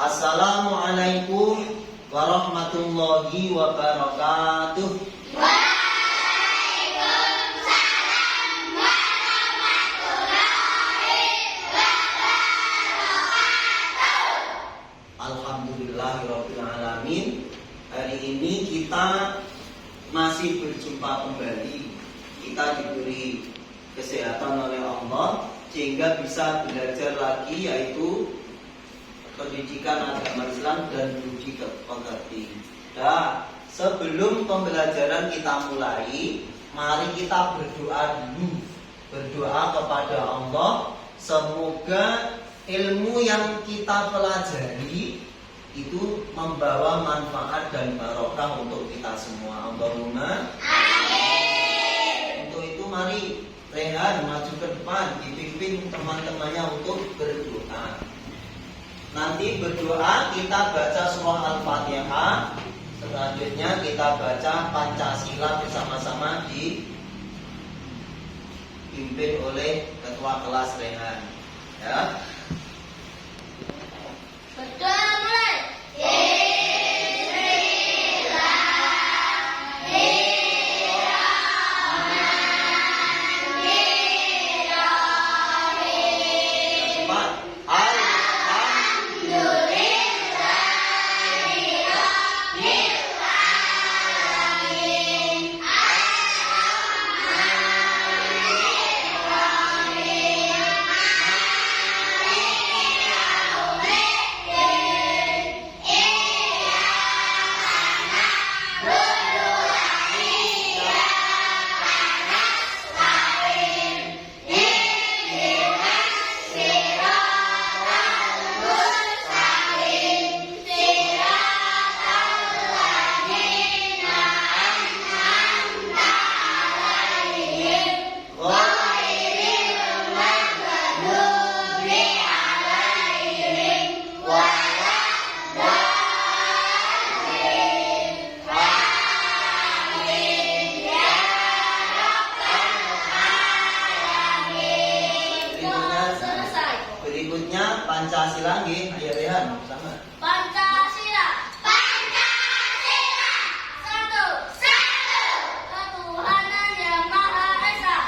Assalamualaikum warahmatullahi wabarakatuh. Waalaikumsalam warahmatullahi wabarakatuh. Alhamdulillahirabbil alamin. Hari ini kita masih berjumpa kembali. Kita diberi kesehatan oleh Allah sehingga bisa belajar lagi, yaitu pendidikan agama Islam dan budi pekerti. Nah, sebelum pembelajaran kita mulai, mari kita berdoa dulu. Berdoa kepada Allah, semoga ilmu yang kita pelajari itu membawa manfaat dan barokah untuk kita semua. Allahumma amin. Untuk itu mari Rehan maju ke depan, dipimpin teman-temannya untuk berdoa. Nanti berdoa kita baca surah Al-Fatihah. Selanjutnya kita baca Pancasila bersama-sama dipimpin oleh ketua kelas Rehan. Ya. Berdoa mulai. Berikutnya Pancasila nggih, ayo Rehan sama. Pancasila. Pancasila. Satu. Ketuhanan yang Maha Esa.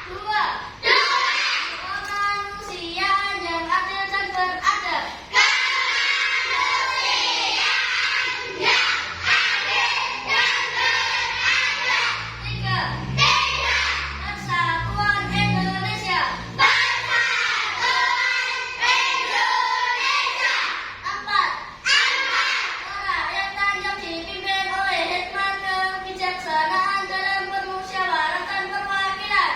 Dua. Kemanusiaan yang adil dan beradab. Tiga. Persatuan Indonesia. Empat. Kerakyatan yang dipimpin oleh hikmat kebijaksanaan dalam permusyawaratan perwakilan.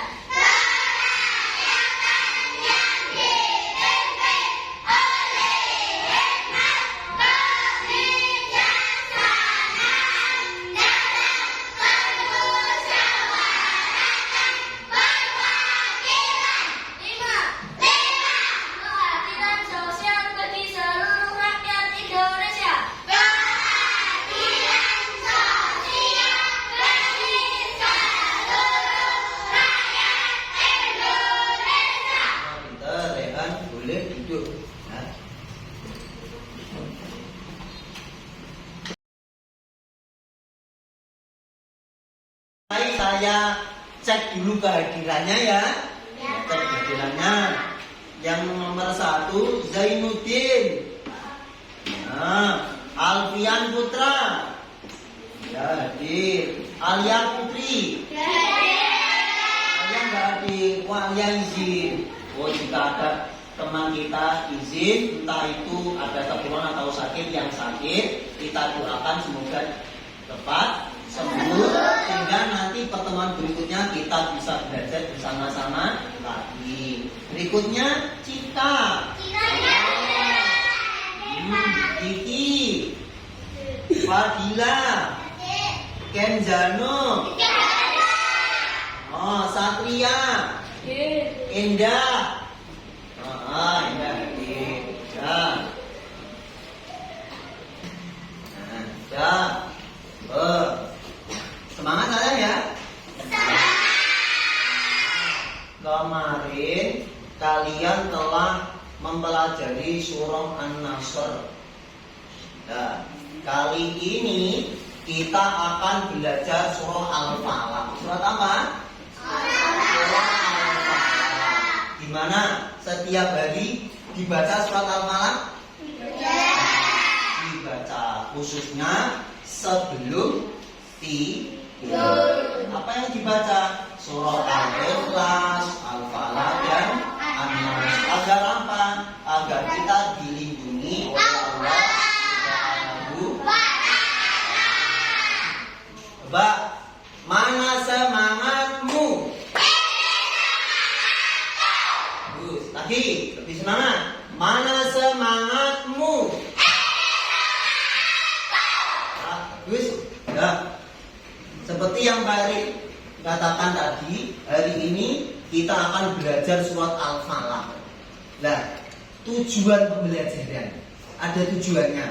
Lima. Keadilan sosial bagi seluruh rakyat Indonesia. Pinter, Rehan boleh duduk. Ya. Saya cek dulu kehadirannya ya. Cek kehadirannya. Yang nomor 1 Zainuddin. Nah, Alfian Putra. Ya, hadir. Alia Putri. Alia nggak hadir. Wah, Alia izin. Oh, jika ada teman kita izin, entah itu ada keperluan atau sakit, yang sakit kita doakan semoga cepat sembuh sehingga nanti pertemuan berikutnya kita bisa belajar bersama-sama lagi. Berikutnya Cika, Kiki, Fadila, Kenzano, Satria, Indah. Indah hadir. Semangat saya ya. Kemarin kalian telah mempelajari surah An-Nasr. Nah, kali ini kita akan belajar surah Al-Falaq. Surat apa? Surah Al-Falaq. Gimana? Setiap hari dibaca surat Al-Falaq? Dibaca, khususnya sebelum tidur. Apa yang dibaca? Surah Al-Ikhlas, Al-Falaq, dan An-Nas. Agar apa? Agar kita dilindungi oleh Allah Subhanahu wa Ta'ala. Coba, mana semangatmu? Bagus. Lagi, lebih semangat. Mana semangatmu? Bagus. Ya. Seperti yang Pak katakan tadi, hari ini kita akan belajar surat Al-Falaq. Nah, tujuan pembelajaran, ada tujuannya.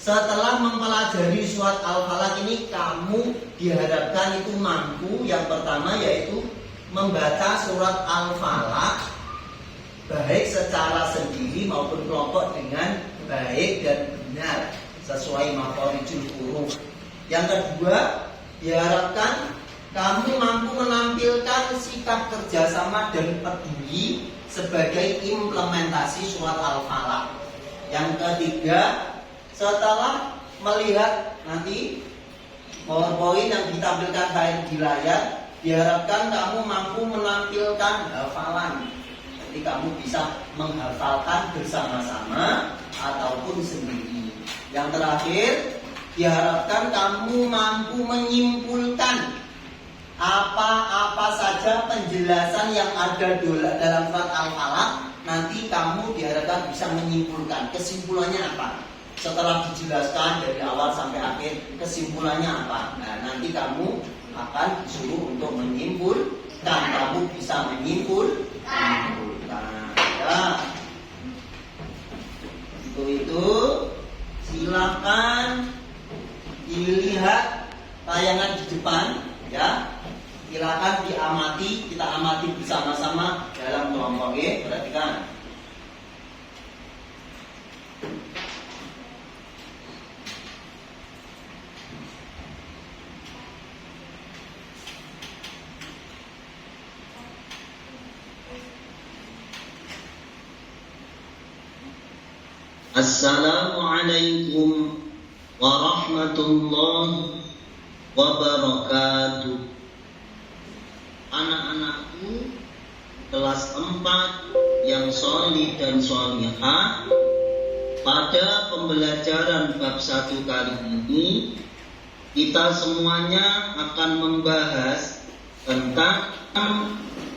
Setelah mempelajari surat Al-Falaq ini, kamu diharapkan itu mampu. Yang pertama yaitu membaca surat Al-Falaq baik secara sendiri maupun kelompok dengan baik dan benar sesuai makhorijul huruf. Yang kedua, diharapkan kamu mampu menampilkan sikap kerjasama dan peduli sebagai implementasi surat Al-Falaq. Yang ketiga, setelah melihat nanti PowerPoint yang ditampilkan di layar, diharapkan kamu mampu menampilkan hafalan. Jadi kamu bisa menghafalkan bersama-sama ataupun sendiri. Yang terakhir, diharapkan kamu mampu menyimpulkan apa-apa saja penjelasan yang ada dalam surat Al-Falaq. Nanti kamu diharapkan bisa menyimpulkan kesimpulannya apa. Setelah dijelaskan dari awal sampai akhir, kesimpulannya apa. Nah, nanti kamu akan disuruh untuk menyimpulkan. Kamu bisa menyimpulkan. Ya. Itu silakan dilihat tayangan di depan, ya. Silakan diamati, kita amati bersama-sama dalam kelompok. Perhatikan. Assalamualaikum warahmatullahi wabarakatuh. Anak-anakku kelas 4 yang sholih dan sholihah, pada pembelajaran bab 1 kali ini kita semuanya akan membahas tentang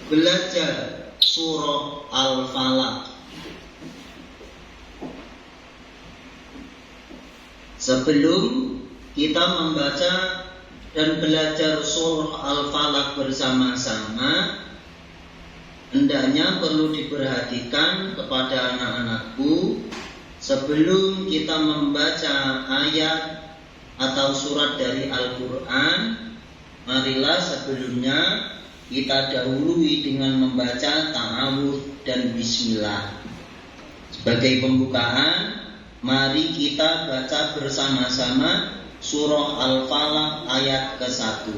belajar surah Al-Falaq. Sebelum kita membaca dan belajar surah Al-Falaq bersama-sama, hendaknya perlu diperhatikan kepada anak-anakku, sebelum kita membaca ayat atau surat dari Al-Quran, marilah sebelumnya kita dahului dengan membaca ta'awudz dan bismillah. Sebagai pembukaan, mari kita baca bersama-sama surah Al-Falaq ayat ke-1.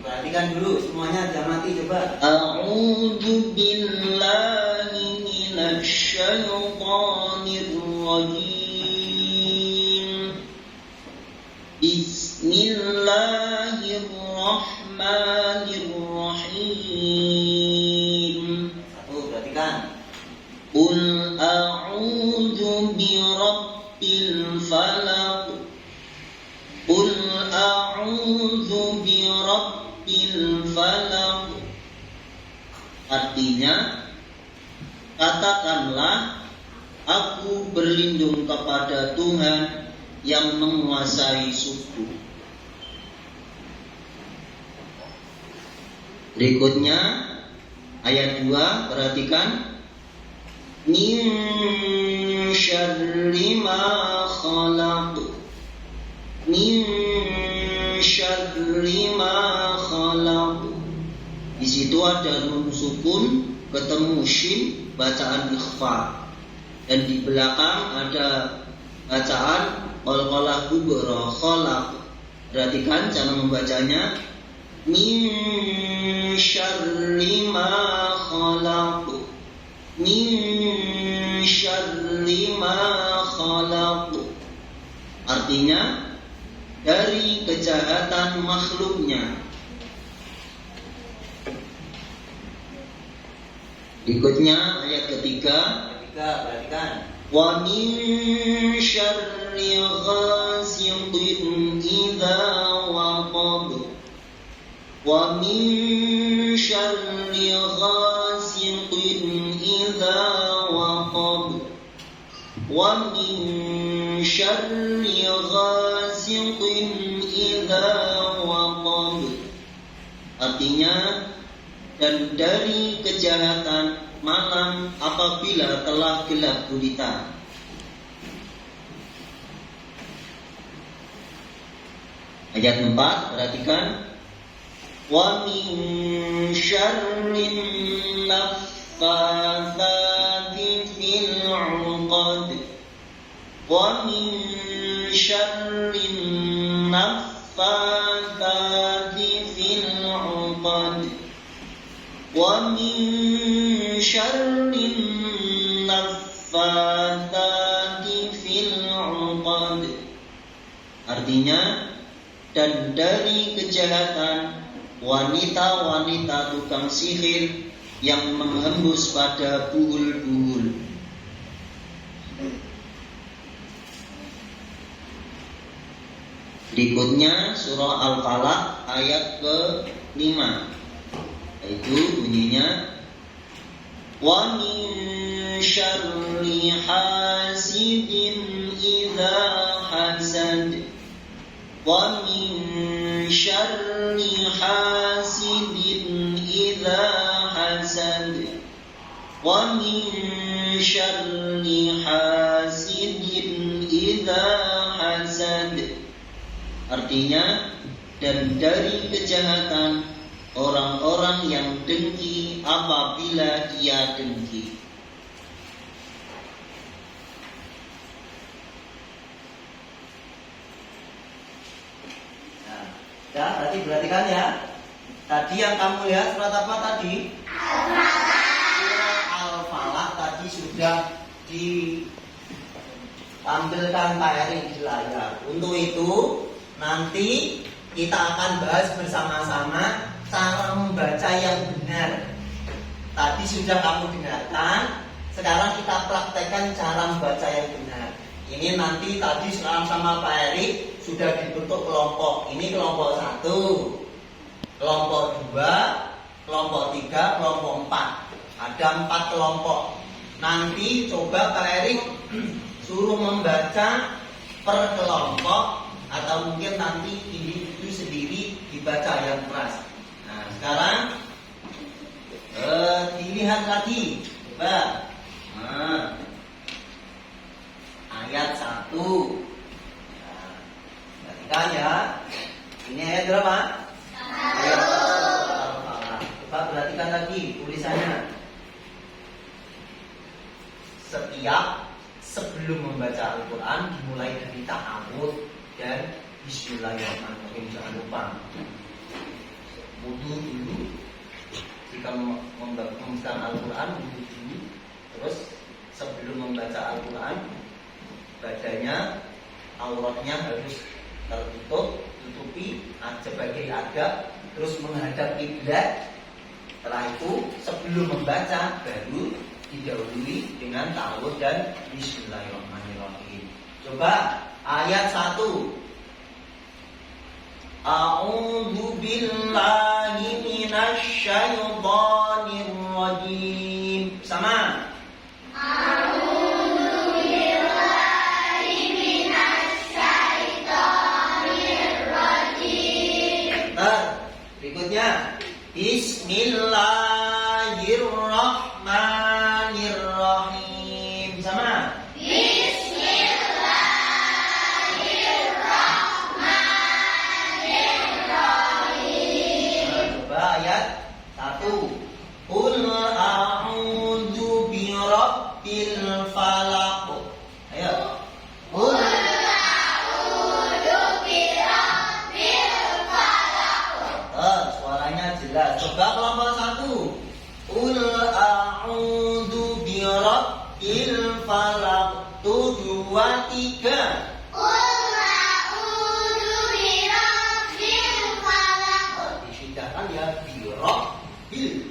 Perhatikan dulu semuanya, jamati coba. A'udzu billahi minasy syaithanir rajim. Bismillahirrahmanirrahim. Satu, perhatikan. Qul a'udzu birabbil falaq. Qul a'udzu birabbil falaq. Artinya, katakanlah, aku berlindung kepada Tuhan yang menguasai subuh. Berikutnya ayat 2, perhatikan. Min syarri ma khalaq. Min syarri ma khalaq. Di situ ada nun sukun ketemu shin, bacaan ikhfa. Dan di belakang ada bacaan qalqalah kubra khalaq. Perhatikan cara membacanya. Min syarri ma khalaq. Min syarri ma khalaq. Artinya dari kejahatan makhluknya. Berikutnya ayat ketiga, perhatikan. Wa min syarri ghasiqin idza waqab. Wa min syarri ghasiqin idza waqab. Wa min syarri ghasiqin idza waqab. Artinya, dan dari kejahatan malam apabila telah gelap gulita. Ayat 4, perhatikan. Wa min syarrin naffatsati fil 'uqad. Wa min syarrin naffatsati fil 'uqad. Wa min syarrin naffatsati fil 'uqad. Artinya, dan dari kejahatan wanita-wanita tukang sihir yang menghembus pada buhul-buhul. Berikutnya surah Al-Falaq ayat ke-5, yaitu bunyinya wa min syarri hasidin idza hasad. Wa min syarri hasidin idza hasad. Wa min syarri hasidin idza hasad. Artinya, dan dari kejahatan orang-orang yang dengki apabila ia dengki. Ya, berarti perhatikan ya. Tadi yang kamu lihat surat apa tadi? Al-Falaq tadi sudah ditampilkan Pak Eri di layar. Untuk itu nanti kita akan bahas bersama-sama cara membaca yang benar. Tadi sudah kamu dengarkan, sekarang kita praktekkan cara membaca yang benar. Ini nanti tadi sama Pak Eri sudah dibentuk kelompok. Ini kelompok 1, kelompok 2, kelompok 3, kelompok 4. Ada 4 kelompok. Nanti coba Pak Eri suruh membaca per kelompok, atau mungkin nanti individu sendiri dibaca yang keras. Nah, sekarang dilihat lagi, coba. Nah, ayat 1. Perhatikan ya. Ini ayat berapa? Ayat 1. Coba perhatikan lagi tulisannya. Setiap sebelum membaca Al-Quran dimulai dari ta'awudz dan bismillahirrahmanirrahim. Jangan lupa wudu dulu. Jika membaca Al-Quran, wudu dulu. Terus sebelum membaca Al-Quran, badannya, auratnya harus tertutup, tutupi sebagai adab, terus menghadap kiblat. Setelah itu sebelum membaca baru didahului dengan ta'awudz dan bismillahirrahmanirrahim. Coba ayat 1. A'udzu billahi minasy syaithanir rajim. Sama. Berikutnya, bismillahirrahmanirrahim. Sama. Bismillahirrahmanirrahim. Nah, coba ayat 1. jelas. Coba kelompok 1. Qul a'udzu birabbil falaq. 2, 3. Disidahkan ya birabbil.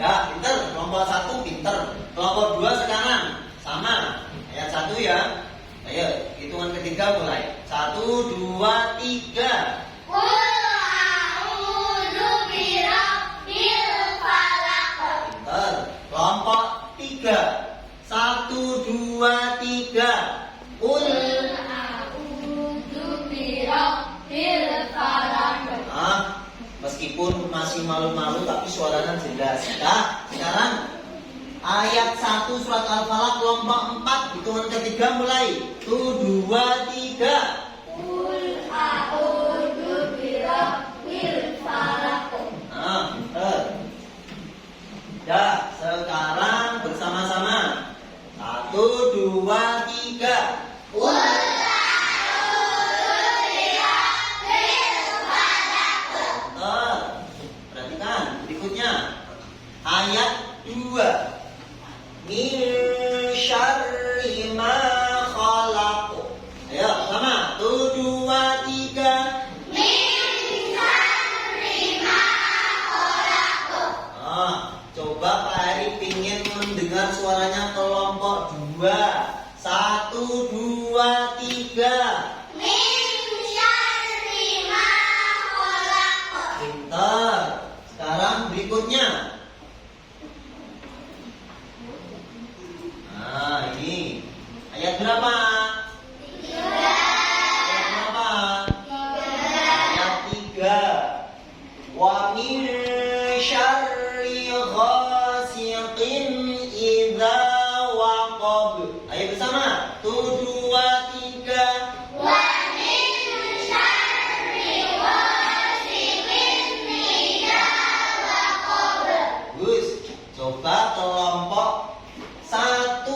Ya, pinter. Kelompok 1 pinter. Kelompok 2 sekarang sama. Ayat 1 ya. Ayo, hitungan ketiga mulai. 1, 2, 3. Pinter. Kelompok 3. 1, 2, 3. Meskipun masih malu-malu tapi suaranya jelas. Nah, sekarang ayat 1 surat Al-Falaq kelompok 4 hitungan ketiga mulai. 1, 2, 3. Ya, sekarang bersama-sama. 1, 2, 3. Perhatikan berikutnya. Ayat 2. Min syarri ma khalaq. Ayo sama. 1, 2, 3. Coba Pak Heri pingin mendengar suaranya kelompok 2. 1, 2, 3. Pintar. Sekarang berikutnya. Nah, ini ayat berapa? Ayat berapa? Ayat 3. Wa min syarri ghasiqin idza waqab. Ayo bersama. 1, 2, 3. Coba kelompok 1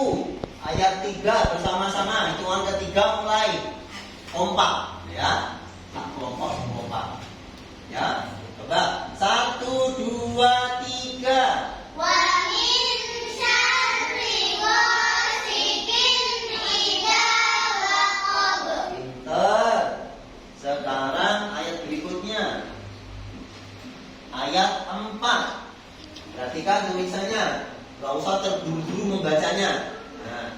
ayat 3 bersama-sama. Hitungan ketiga mulai. Kompak ya. Kelompok kompak. Ya. Coba 1, 2, 3. Pinter. Sekarang ayat berikutnya. Ayat 4. Perhatikan tulisannya, nggak usah terburu-buru membacanya. Nah,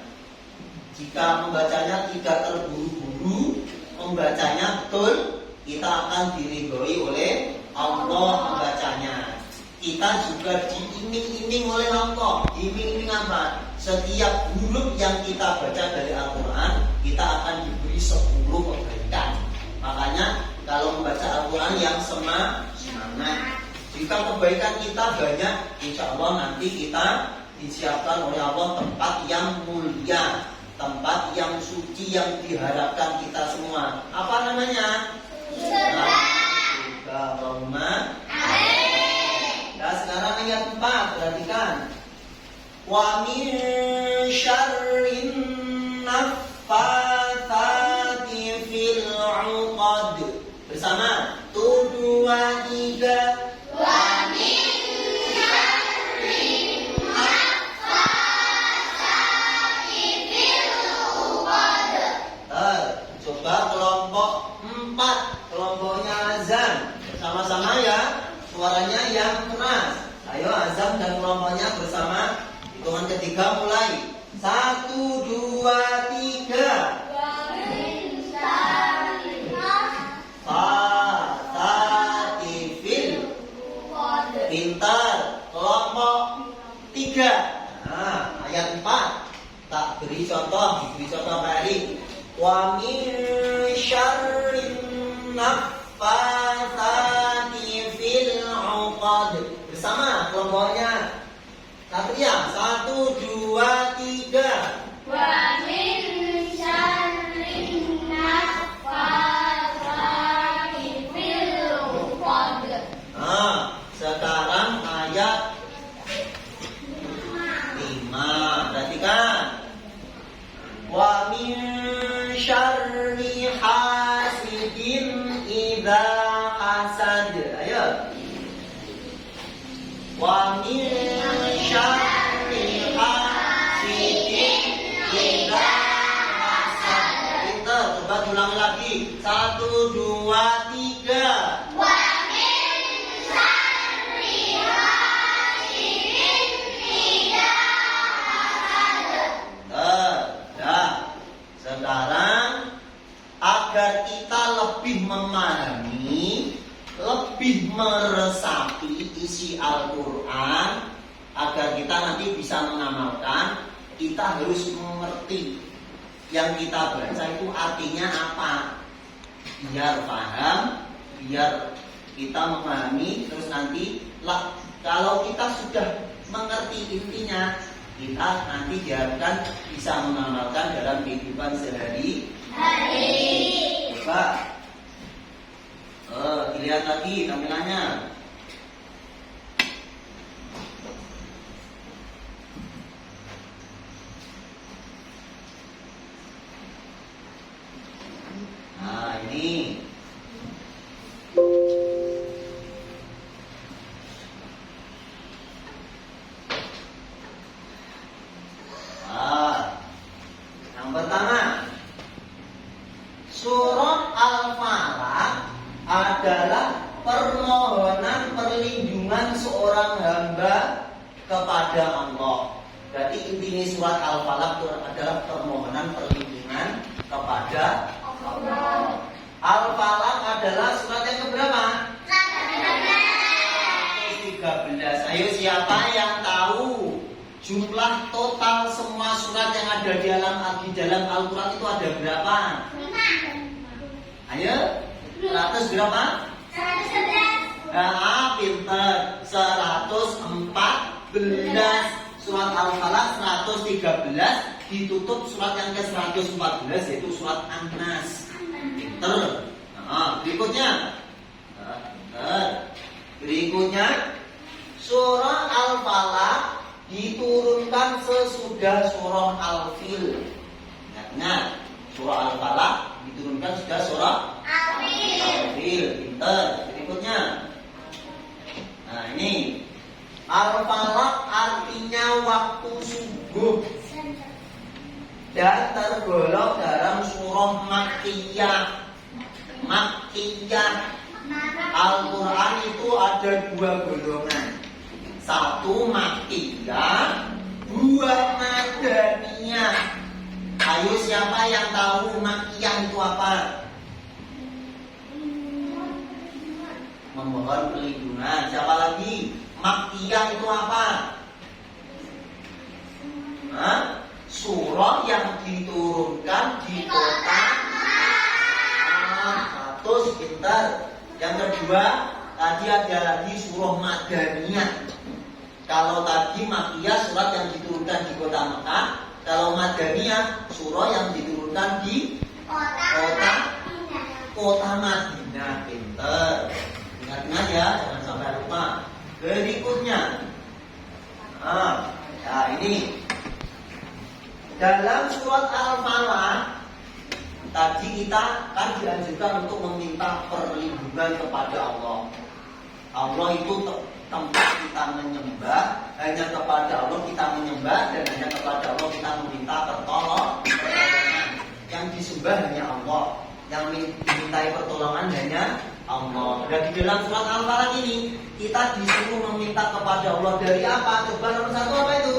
jika membacanya tidak terburu-buru, membacanya betul, kita akan diridhoi oleh Allah membacanya. Kita juga diiming-iming oleh Allah. Diiming-iming apa? Setiap huruf yang kita baca dari Al-Quran, kita akan diberi 10 kebaikan. Makanya kalau membaca Al-Quran yang semangat. Jika kebaikan kita banyak, insya Allah nanti kita disiapkan oleh Allah tempat yang mulia, tempat yang suci yang diharapkan kita semua. Apa namanya? Surga. Allahumma amin. Nah, sekarang ayat 4, perhatikan. Wa min syarrin naffatsati fil 'uqad. Bersama. 1, 2, 3. Coba kelompok 4, kelompoknya azan. Sama-sama ya, suaranya yang keras. Ayo azan dan kelompoknya bersama. Hitungan ketiga mulai. 1, 2, 3. Pintar. Kelompok 3. Nah, ayat 4. Tak beri contoh, diberi contoh kali. Wa min syarrin naffatsati fil 'uqad. Bersama kelompoknya. Satria. 1, 2, 3. Wa min syarrin naffatsati fil 'uqad. Nah, sekarang ayat 5. Perhatikan. Wa min syarri hasidin idza hasad. Ayo. Wa min syarri hasidin idza hasad. Pinter, coba ulang lagi. 1, 2, 3. Wa min syarri hasidin idza hasad. Nah, sekarang agar kita lebih memahami, lebih meresapi isi Al-Quran, agar kita nanti bisa mengamalkan, kita harus mengerti yang kita baca itu artinya apa. Biar paham, biar kita memahami, terus nanti kalau kita sudah mengerti intinya, kita nanti diharapkan bisa mengamalkan dalam kehidupan sehari-hari. Coba dilihat lagi tampilannya. Nah, ini yang pertama, Surah Al-Falaq adalah permohonan perlindungan seorang hamba kepada Allah. Berarti intinya surat Al-Falaq itu adalah permohonan perlindungan kepada Allah. Al-Falaq adalah surat yang keberapa? 113. Ayo, siapa yang tahu jumlah total semua surat yang ada di dalam Al-Quran itu ada berapa? 5. Ayo, 100 berapa? 111. Nah, pinter. 114. Surat Al-Falaq 113 ditutup surat yang ke-114 yaitu surat An-Nas. Pinter. Nah, berikutnya. Berikutnya surah Al-Falaq diturunkan sesudah surah Al-Fil. Ingat, surah Al-Falaq diturunkan sudah surah Al-Fil. Pinter. Berikutnya. Nah, ini Al-Falaq artinya waktu subuh dan tergolong dalam surah Makkiyah. Al-Quran itu ada 2 golongan. 1 Makkiyah, 2 Madaniyah. Ayo, siapa yang tahu Makkiyah itu apa? Memohon perlindungan. Siapa lagi? Makkiyah itu apa? Surah yang diturunkan di kota. Terus pintar. Yang kedua, tadi ada lagi surah Madaniyah. Kalau tadi Makkiyah surat yang diturunkan di kota Mekah, kalau Madaniyah surah yang diturunkan di kota Madinah. Pintar. Ingat-ingat ya, jangan sampai lupa. Berikutnya, nah ini dalam surat Al-Falaq tadi kita kan dianjurkan untuk meminta perlindungan kepada Allah. Allah itu tempat kita menyembah, hanya kepada Allah kita menyembah dan hanya kepada Allah kita meminta pertolongan. Yang disembah hanya Allah, yang dimintai pertolongan hanya Allah. Dan di dalam surat Al-Falaq ini kita disuruh meminta kepada Allah dari apa? Coba nomor 1 apa itu?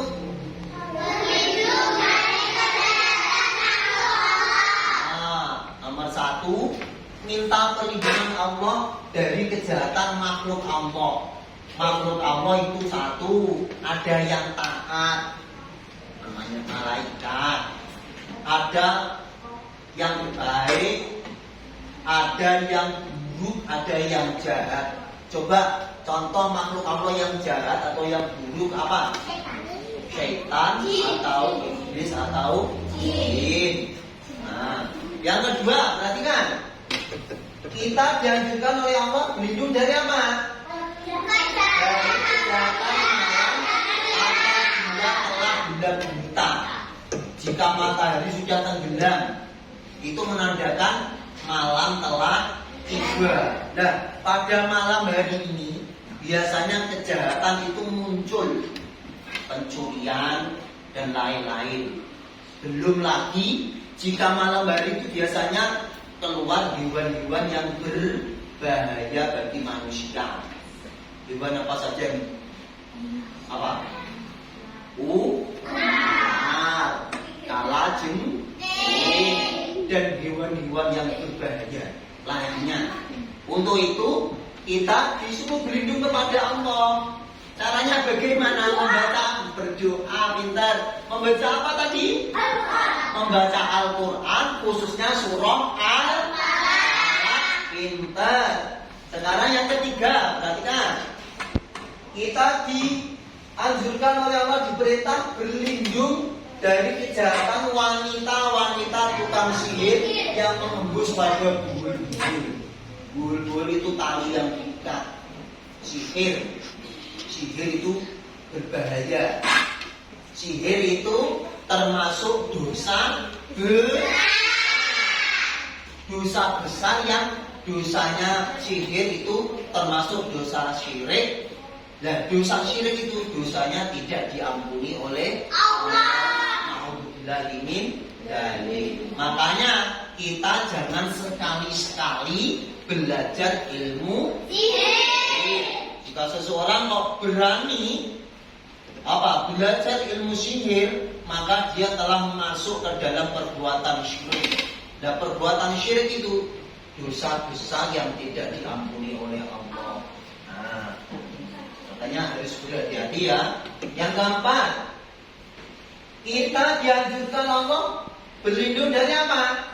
Nomor 1, minta perlindungan Allah dari kejahatan makhluk Allah. Makhluk Allah itu 1, ada yang taat, namanya malaikat. Ada yang baik, ada yang buruk, ada yang jahat. Coba contoh makhluk Allah yang jahat atau yang buruk apa? Syaitan atau iblis atau jin. Nah, yang kedua, perhatikan. Kita dianjurkan oleh Allah berlindung dari apa? Dari kejahatan malam apabila telah bulan buta. Jika matahari sudah tenggelam, itu menandakan malam telah tiba. Nah, pada malam hari ini biasanya kejahatan itu muncul, pencurian dan lain-lain. Belum lagi jika malam hari itu biasanya keluar hewan-hewan yang berbahaya bagi manusia. Hewan apa saja? Apa? Ular, kalajengking, dan hewan-hewan yang berbahaya lainnya. Untuk itu kita disuruh berlindung kepada Allah. Caranya bagaimana? Membaca, berdoa, pintar. Membaca apa tadi? Al-Quran. Membaca Al-Quran, khususnya surah Al-Falaq. Pintar. Sekarang yang ketiga, perhatikan. Kita dianjurkan oleh Allah, diperintah berlindung dari kejahatan wanita-wanita tukang sihir yang mengembus pada buul-buul. Buul-buul itu tali yang diikat. Sihir itu berbahaya. Sihir itu termasuk dosa besar yang dosanya sihir itu termasuk dosa syirik. Nah, dosa syirik itu dosanya tidak diampuni oleh Allah. Makanya kita jangan sekali-sekali belajar ilmu sihir. Jika seseorang kok berani belajar ilmu sihir, maka dia telah masuk ke dalam perbuatan syirik. Dan perbuatan syirik itu dosa besar yang tidak diampuni oleh Allah. Nah, makanya harus berhati-hati ya. Yang keempat, kita dianjurkan Allah berlindung dari apa?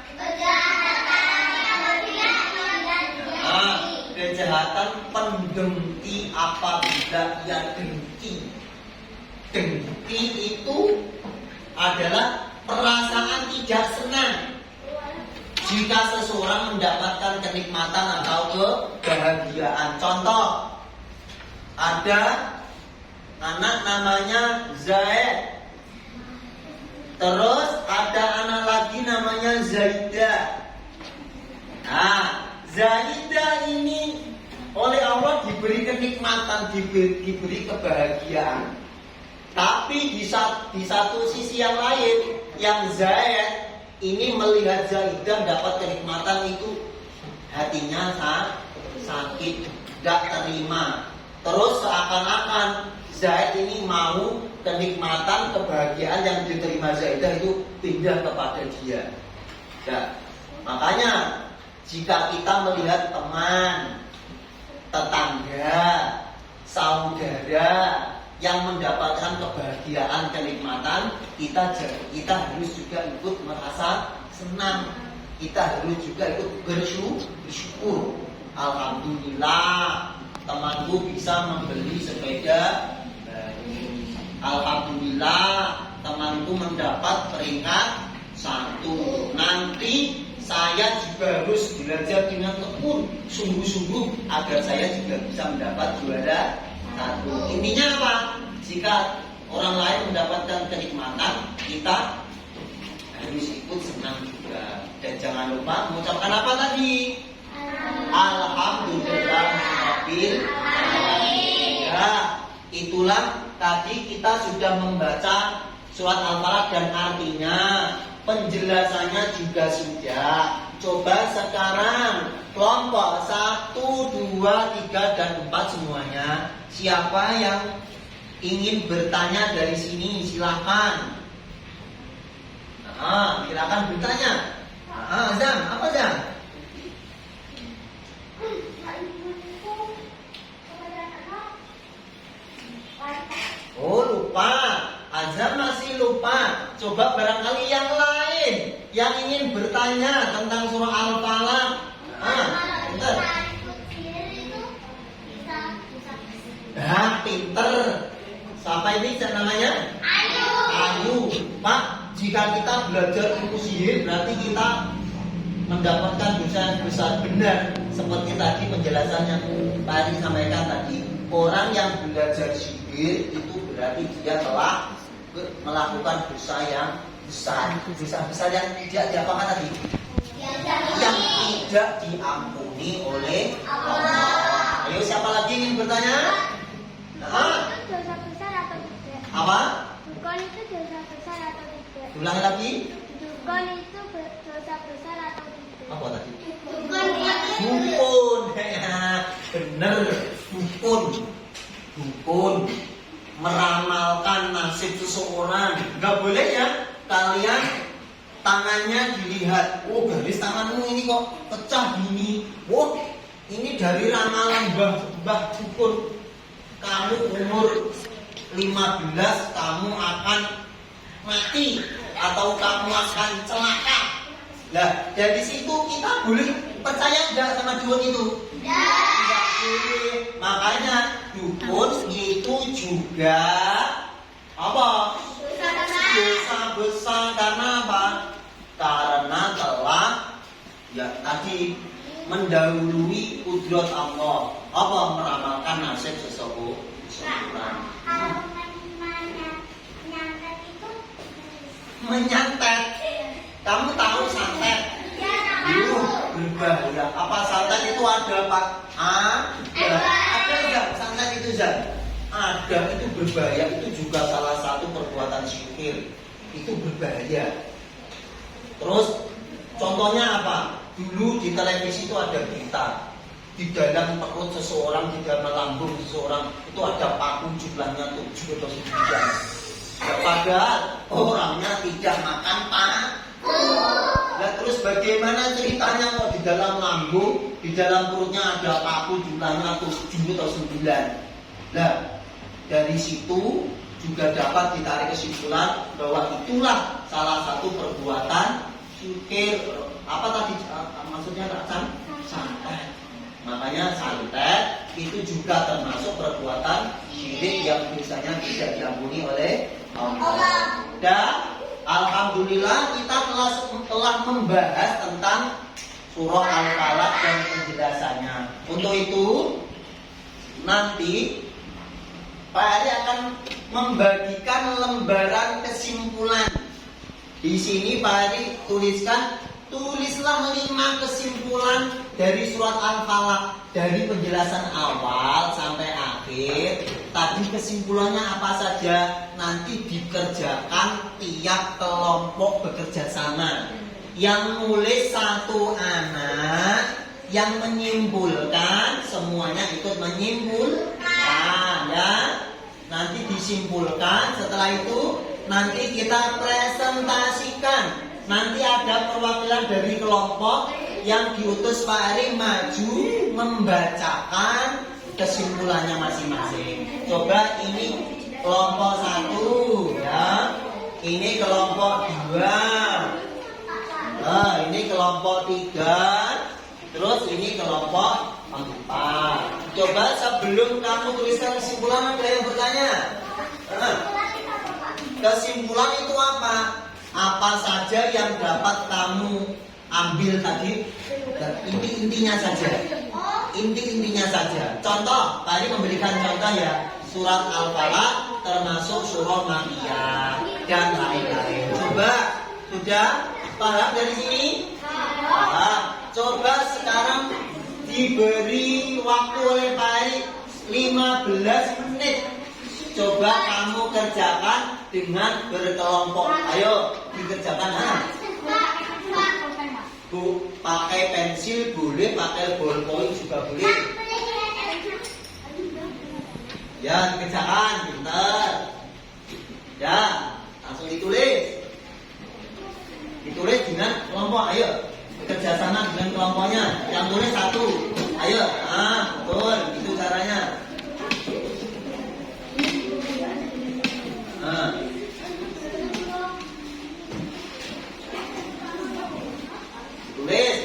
Kejahatan pendengki apabila ia dengki. Dengki itu adalah perasaan tidak senang jika seseorang mendapatkan kenikmatan atau kebahagiaan. Contoh, ada anak namanya Zaid, terus ada anak lagi namanya Zaidah. Nah, Zaidah ini oleh Allah diberi kenikmatan, diberi kebahagiaan. Tapi di satu sisi yang lain, yang Zaid ini melihat Zaidah dapat kenikmatan itu, hatinya sakit, gak terima. Terus seakan-akan Zaid ini mau kenikmatan, kebahagiaan yang diterima Zaidah itu pindah kepada dia. Nah, makanya jika kita melihat teman, tetangga, saudara yang mendapatkan kebahagiaan, kenikmatan, kita harus juga ikut merasa senang. Kita harus juga ikut bersyukur. Alhamdulillah, temanku bisa membeli sepeda baru. Alhamdulillah, temanku mendapat peringkat 1. Nanti saya juga harus belajar dengan tekun, sungguh-sungguh agar saya juga bisa mendapat juara 1. Intinya apa? Jika orang lain mendapatkan kenikmatan, kita harus ikut senang juga. Dan jangan lupa mengucapkan apa tadi? Alhamdulillahirabbil alamin. Ya, itulah tadi kita sudah membaca surat Al-Falaq dan artinya, penjelasannya juga sudah. Coba sekarang kelompok 1, 2, 3, dan 4 semuanya. Siapa yang ingin bertanya dari sini silakan. Silakan bertanya. Zam, apa Zam? Oh, lupa. Azam masih lupa. Coba barangkali yang lain yang ingin bertanya tentang surah Al-Falaq. Pinter. Pinter. Siapa ini namanya? Ayu. Pak, jika kita belajar ilmu sihir, berarti kita mendapatkan dosa yang besar. Benar. Seperti tadi penjelasannya Pak Ari sampaikan tadi. Orang yang belajar sihir itu berarti dia telah melakukan dosa yang besar. Dosa besar yang tidak diapakan tadi? Yang tidak diampuni oleh Allah. Ayo, siapa lagi ingin bertanya? Ulangi lagi. Dukun itu dosa besar atau tidak? Apa tadi? Dukun itu Dukun. Bener, dukun. Dukun meramalkan nasib seseorang. Nggak boleh ya kalian tangannya dilihat. Oh, garis tanganmu ini kok pecah gini. Oh, ini dari ramalan Mbah Dukun. Kamu umur 15 kamu akan mati atau kamu akan celaka. Nah, dari situ kita boleh percaya enggak sama dukun itu? Enggak boleh. Makanya dukun itu juga apa? Dosa besar. Karena apa? Karena telah ya tadi mendahului kudrat Allah. Apa? Meramalkan nasib seseorang. Menyantet. Kamu tahu santet? Berbahaya. Apa santet itu ada Pak? Ada enggak santet itu Zat? Ada, itu berbahaya. Itu juga salah satu perbuatan sihir. Itu berbahaya. Terus contohnya apa? Dulu di televisi itu ada berita. Di dalam perut seseorang, di dalam lambung seseorang itu ada paku jumlahnya 7 atau 9. Ya, padahal orangnya tidak makan paku. Nah, terus bagaimana ceritanya kok di dalam lambung, di dalam perutnya ada paku jumlahnya 7 atau 9. Nah, dari situ juga dapat ditarik kesimpulan bahwa itulah salah satu perbuatan sihir. Apa tadi maksudnya Kak santet? Makanya santet itu juga termasuk perbuatan syirik yang biasanya tidak diampuni oleh Allah. Dan alhamdulillah kita telah membahas tentang surah Al-Falaq dan penjelasannya. Untuk itu nanti Pak Ari akan membagikan lembaran kesimpulan. Di sini Pak Ari tulislah 5 kesimpulan dari surat Al-Falaq, dari penjelasan awal sampai akhir. Tadi kesimpulannya apa saja nanti dikerjakan tiap kelompok bekerja sama. Yang nulis 1 anak, yang menyimpulkan semuanya ikut menyimpulkan ya. Nanti disimpulkan, setelah itu nanti kita presentasikan. Nanti ada perwakilan dari kelompok yang diutus Pak Ari maju membacakan kesimpulannya masing-masing. Coba ini kelompok 1 ya. Ini kelompok 2. Nah, ini kelompok 3. Terus ini kelompok 4. Coba sebelum kamu tuliskan kesimpulan ada yang bertanya. Kesimpulan itu apa? Apa saja yang dapat kamu ambil tadi? Inti-intinya saja. Inti-intinya saja. Contoh, tadi memberikan contoh ya. Surat Al-Falaq termasuk surah Makkiyah dan lain-lain. Coba, sudah paham dari sini? Nah, coba sekarang diberi waktu oleh Pak Ari 15 menit. Coba kamu kerjakan dengan berkelompok. Ayo dikerjakan. Bu, pakai pensil boleh, pakai ballpoint juga boleh. Ya, dikerjakan, pintar. Ya, langsung ditulis. Ditulis dengan kelompok. Ayo bekerja sama dengan kelompoknya. Yang tulis 1. Ayo, betul, itu caranya. Tulis.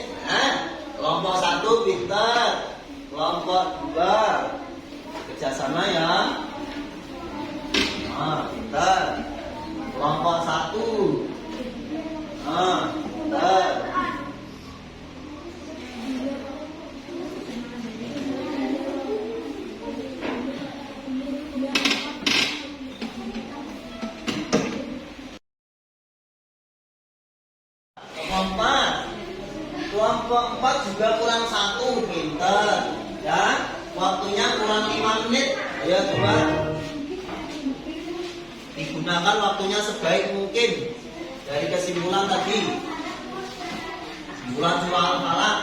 Kelompok 1 pintar. Kelompok 2 kerjasama ya. Pintar. Kelompok 1. Pintar. Kelompok 4 juga kurang 1, pinter ya. Waktunya kurang 5 menit. Ayo coba digunakan waktunya sebaik mungkin. dari kesimpulan tadi. Kesimpulan surah Al-Falaq.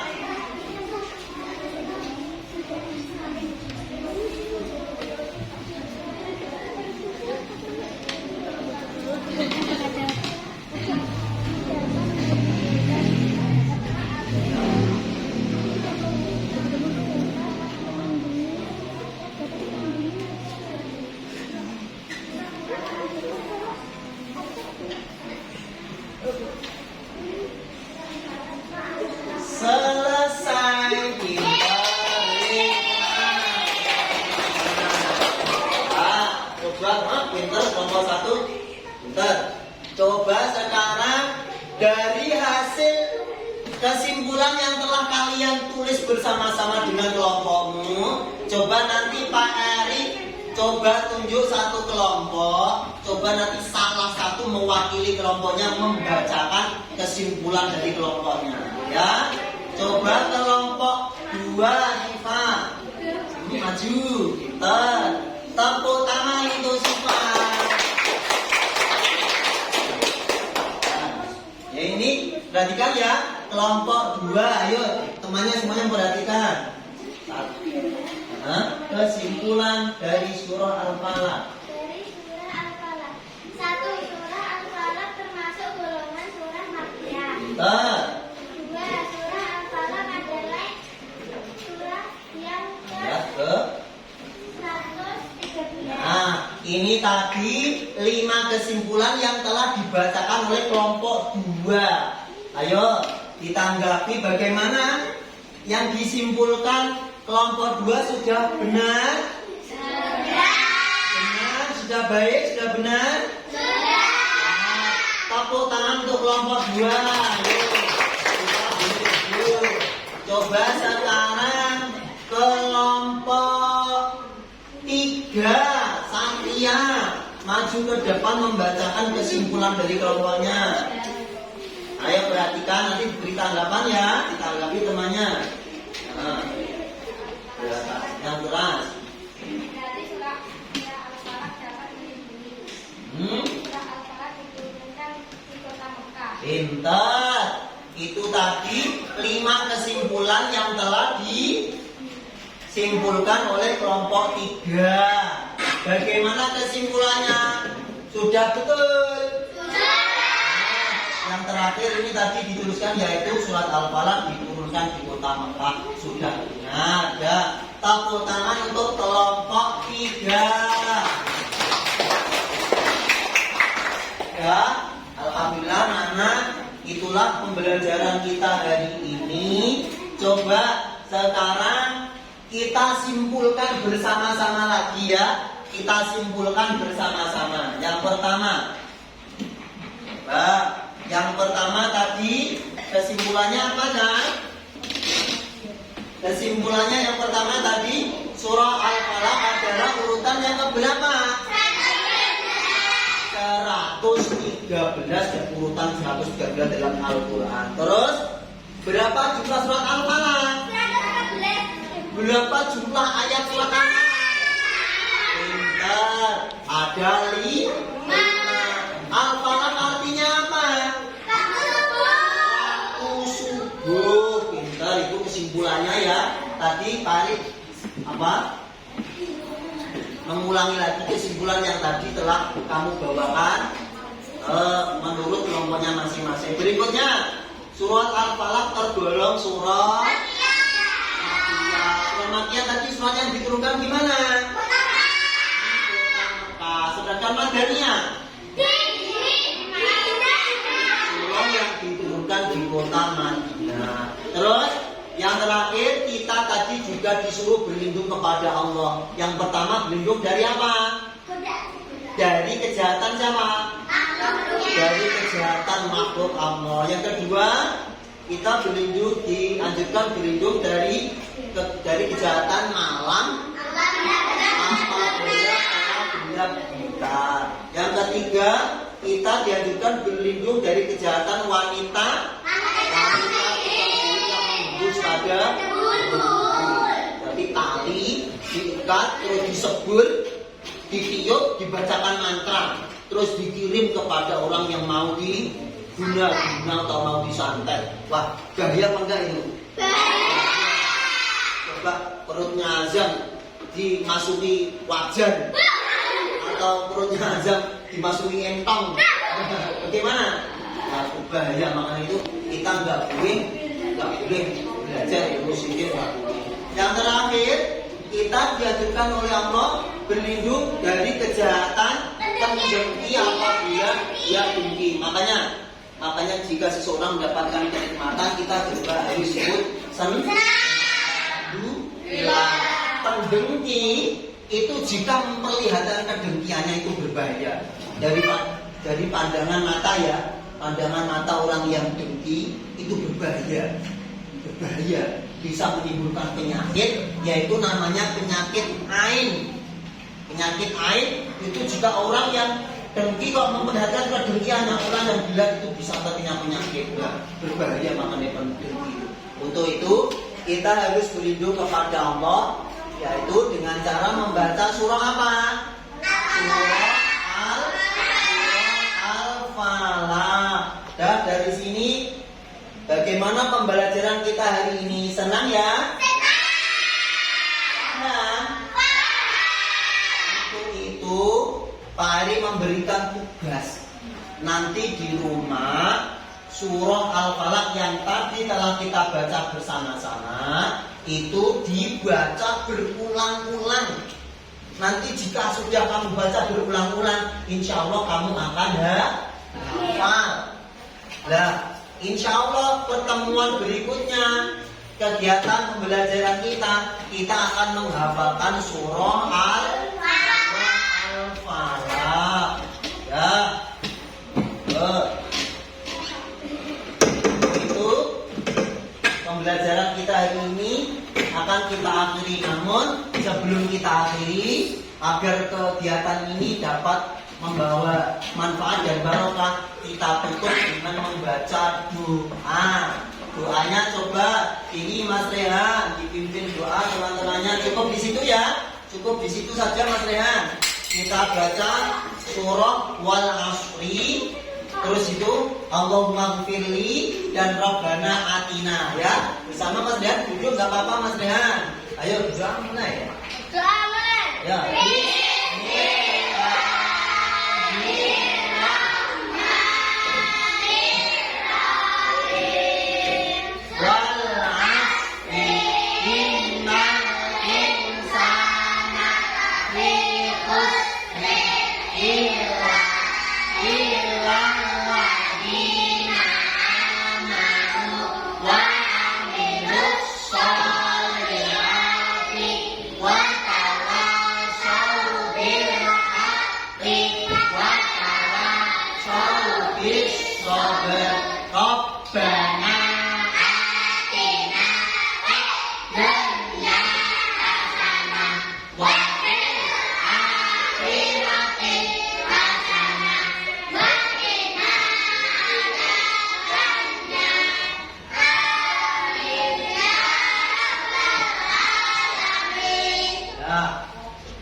Selesai coba pinter kelompok 1 pinter. Coba sekarang dari hasil kesimpulan yang telah kalian tulis bersama-sama dengan kelompokmu, coba nanti Pak Erik coba tunjuk satu kelompok, coba nanti salah satu mewakili kelompoknya membacakan kesimpulan dari kelompoknya, ya. Coba kelompok 2 Syifa, maju, pinter. Tepuk tangan untuk Syifa. Ya ini perhatikan ya, kelompok 2, ayo temannya semuanya perhatikan. Kesimpulan dari surah Al-Falaq. Dari surah Al-Falaq. 1. Surah Al-Falaq termasuk golongan surah Makkiyah. Pinter. 2. Surah Al-Falaq adalah surah yang ke 113. Nah, ini tadi 5 kesimpulan yang telah dibacakan oleh kelompok 2. Ayo ditanggapi bagaimana yang disimpulkan kelompok 2 sudah benar? Benar, sudah baik, sudah benar? Sudah. Tepuk tangan untuk kelompok 2. Coba sekarang kelompok 3, Satria, maju ke depan membacakan kesimpulan dari kelompoknya. Ayo perhatikan, nanti beri tanggapan ya, ditanggapi temannya. Nah, yang keras. Dari surah Al-Falaq dapat dilindungi. Surah Al-Falaq diturunkan di kota Mekah. Pintar. Itu tadi 5 kesimpulan yang telah disimpulkan oleh kelompok 3. Bagaimana kesimpulannya? Sudah betul? Sudah. Yang terakhir ini tadi dituliskan yaitu surat Al-Falaq diturunkan di kota Mekah. Sudah benar. Ya. Tepuk tangan untuk kelompok 3. Ya, alhamdulillah anak, itulah pembelajaran kita hari ini. Coba sekarang kita simpulkan bersama-sama lagi ya. Kita simpulkan bersama-sama. Yang pertama tadi kesimpulannya apa kan? Kesimpulannya yang pertama tadi surah Al-Falaq adalah urutan yang keberapa? 113 dan urutan 113 dalam Al-Quran. Terus berapa jumlah surat Al-Falaq? 114. Berapa jumlah ayat surat Al-Falaq? Pintar. Ada 5. Al-Falaq artinya apa? Waktu subuh. Pintar, itu kesimpulannya ya. Tadi Farid apa? Mengulangi lagi kesimpulan yang tadi telah kamu bawakan menurut kelompoknya masing-masing. Berikutnya, surat Al-Falaq tergolong surat Makkiyah. Surat Makkiyah tadi surat yang diturunkan di mana? Mekah. Sedangkan Madaniyah surat yang diturunkan di kota Madinah. Terus yang terakhir kita tadi juga disuruh berlindung kepada Allah. Yang pertama berlindung dari apa? Dari kejahatan siapa? Dari kejahatan makhluk Allah. Yang kedua kita dianjurkan berlindung dari kejahatan malam apabila benda kita. Yang ketiga kita dianjurkan berlindung dari kejahatan wanita pada jadi tali diikat terus disebur, ditiup, dibacakan mantra, terus dikirim kepada orang yang mau guna atau mau disantet. Wah, bahaya apa enggak itu? Coba perutnya Azam dimasuki wajan atau perutnya Azam dimasuki entong, bagaimana? Nah, bahaya. Makanya itu kita nggak boleh belajar ilmu sihir, nggak boleh. Yang terakhir, kita diajarkan oleh Allah berlindung dari kejahatan pendengki apabila dia dengki. Makanya jika seseorang mendapatkan kenikmatan, kita juga harus sebut alhamdulillah. Pendengki itu jika memperlihatkan kedengkiannya itu berbahaya. Dari pandangan mata ya, pandangan mata orang yang dengki itu berbahaya, bisa menimbulkan penyakit, yaitu namanya penyakit ain. Penyakit ain itu jika orang yang dengki kok memperlihatkan kedengkiannya, orang yang gila itu bisa terkena penyakit. Nah, berbahaya makanya pendengki. Untuk itu kita harus berlindung kepada Allah, yaitu dengan cara membaca surah apa? Surah Al-Falaq. Dan dari sini bagaimana pembelajaran kita hari ini? Senang ya? Senang. Untuk itu Pak Ari memberikan tugas. Nanti di rumah surah Al-Falaq yang tadi telah kita baca bersama-sama itu dibaca berulang-ulang. Nanti jika sudah kamu baca berulang-ulang, insya Allah kamu akan hafal. Nah, insya Allah pertemuan berikutnya, kegiatan pembelajaran kita akan menghafalkan surah Al-Falaq. Ya, itu pembelajaran kita hari ini akan kita akhiri. Namun sebelum kita akhiri, agar kegiatan ini dapat membawa manfaat dan barokah, kita tutup dengan membaca doa. Doanya coba ini Mas Rehan dipimpin doa teman-temannya. Cukup di situ ya, cukup di situ saja Mas Rehan. Kita baca surah Wal Asri, terus itu Allahumma gfirli dan Rabbana atina ya. Bersama Mas Rehan duduk nggak apa-apa Mas Rehan. Ayo doa mulai. Doa mulai. Ya.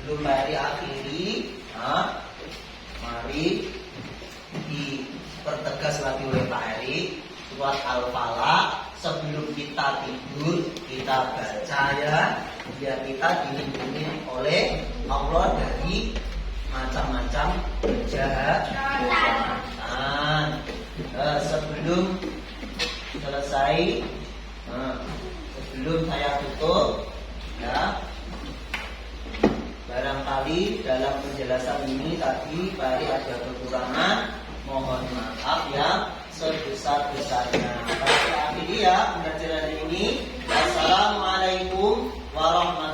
Sebelum hari akhiri, mari dipertegas lagi oleh Pak Eri surat Al-Falaq. Sebelum kita tidur kita baca ya, biar kita dilindungi oleh Allah dari macam-macam kejahatan. Sebelum selesai, sebelum saya tutup ya, barangkali dalam penjelasan ini tadi Pak Ari ada kekurangan, mohon maaf ya sebesar-besarnya. Pada akhirnya pembelajaran ini, wassalamualaikum warahmatullahi wabarakatuh.